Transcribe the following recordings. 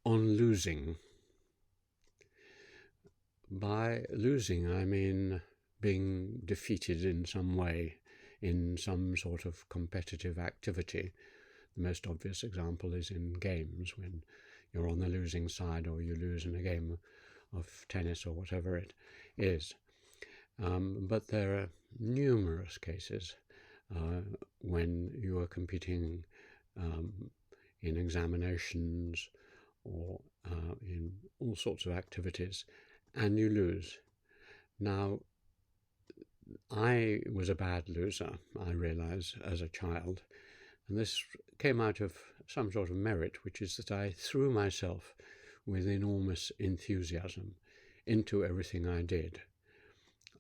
On losing. By losing, I mean being defeated in some way, in some sort of competitive activity. The most obvious example is in games, when you're on the losing side or you lose in a game of tennis or whatever it is. But there are numerous cases when you are competing in examinations or in all sorts of activities and you lose. Now, I was a bad loser, I realise, as a child, and this came out of some sort of merit, which is that I threw myself with enormous enthusiasm into everything I did.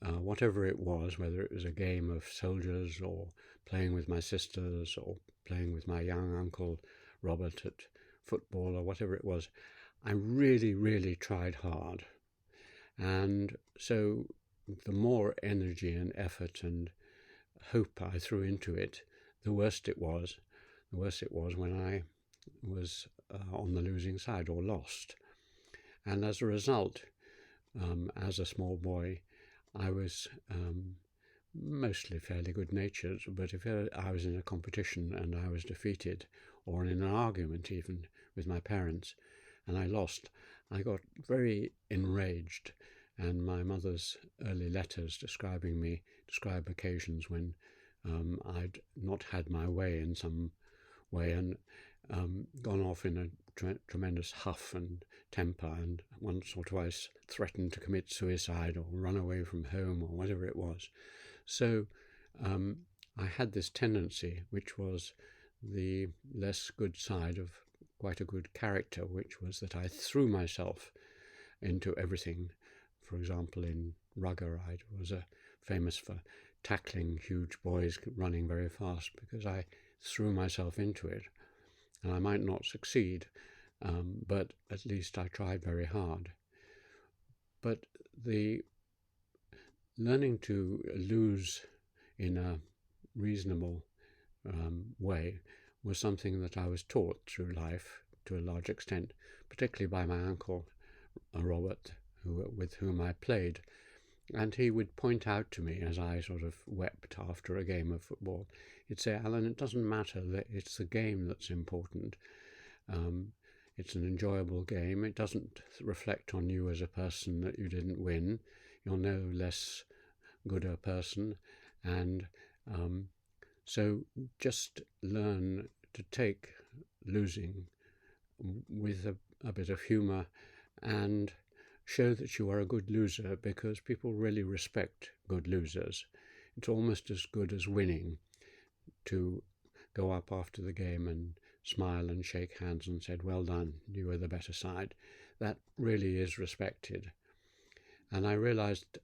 Whatever it was, whether it was a game of soldiers or playing with my sisters or playing with my young uncle Robert at football or whatever it was, I really, really tried hard. And so the more energy and effort and hope I threw into it, the worse it was. The worse it was when I was on the losing side or lost. And as a result, as a small boy, I was mostly fairly good-natured, but if I was in a competition and I was defeated, or in an argument even with my parents, and I lost, I got very enraged, and my mother's early letters describe occasions when I'd not had my way in some way and gone off in a tremendous huff and temper, and once or twice threatened to commit suicide or run away from home or whatever it was. So I had this tendency, which was the less good side of quite a good character, which was that I threw myself into everything. For example, in rugger, I was famous for tackling huge boys running very fast because I threw myself into it. And I might not succeed, but at least I tried very hard. But the learning to lose in a reasonable way was something that I was taught through life to a large extent, particularly by my uncle Robert, with whom I played. And he would point out to me as I sort of wept after a game of football, he'd say, "Alan, it doesn't matter, that it's the game that's important. It's an enjoyable game. It doesn't reflect on you as a person that you didn't win. You're no less good a person. And so just learn to take losing with a bit of humour and show that you are a good loser, because people really respect good losers. It's almost as good as winning to go up after the game and smile and shake hands and said, "Well done, you were the better side." That really is respected. And I realized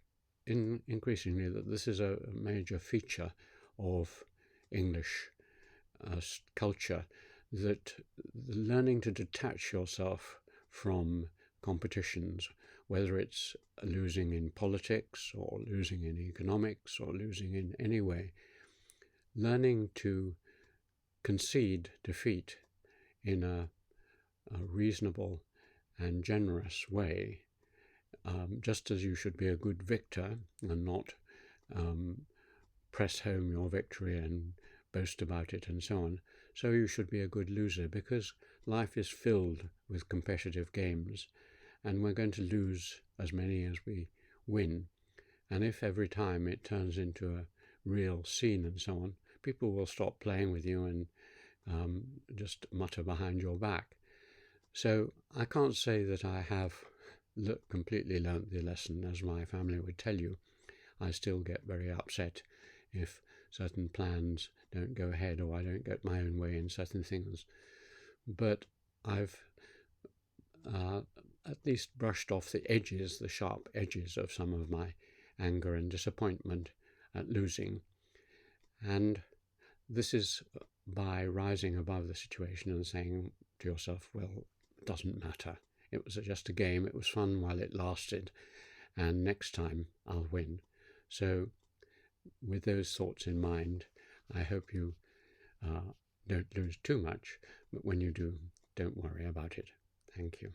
increasingly that this is a major feature of English culture, that learning to detach yourself from competitions, whether it's losing in politics or losing in economics or losing in any way, learning to concede defeat in a reasonable and generous way, just as you should be a good victor and not press home your victory and boast about it and so on, so you should be a good loser, because life is filled with competitive games and we're going to lose as many as we win. And if every time it turns into a real scene and so on, people will stop playing with you and just mutter behind your back. So I can't say that I have completely learnt the lesson, as my family would tell you. I still get very upset if certain plans don't go ahead or I don't get my own way in certain things. But I've at least brushed off the edges, the sharp edges of some of my anger and disappointment at losing. And this is by rising above the situation and saying to yourself, well, it doesn't matter. It was just a game. It was fun while it lasted. And next time I'll win. So with those thoughts in mind, I hope you don't lose too much. But when you do, don't worry about it. Thank you.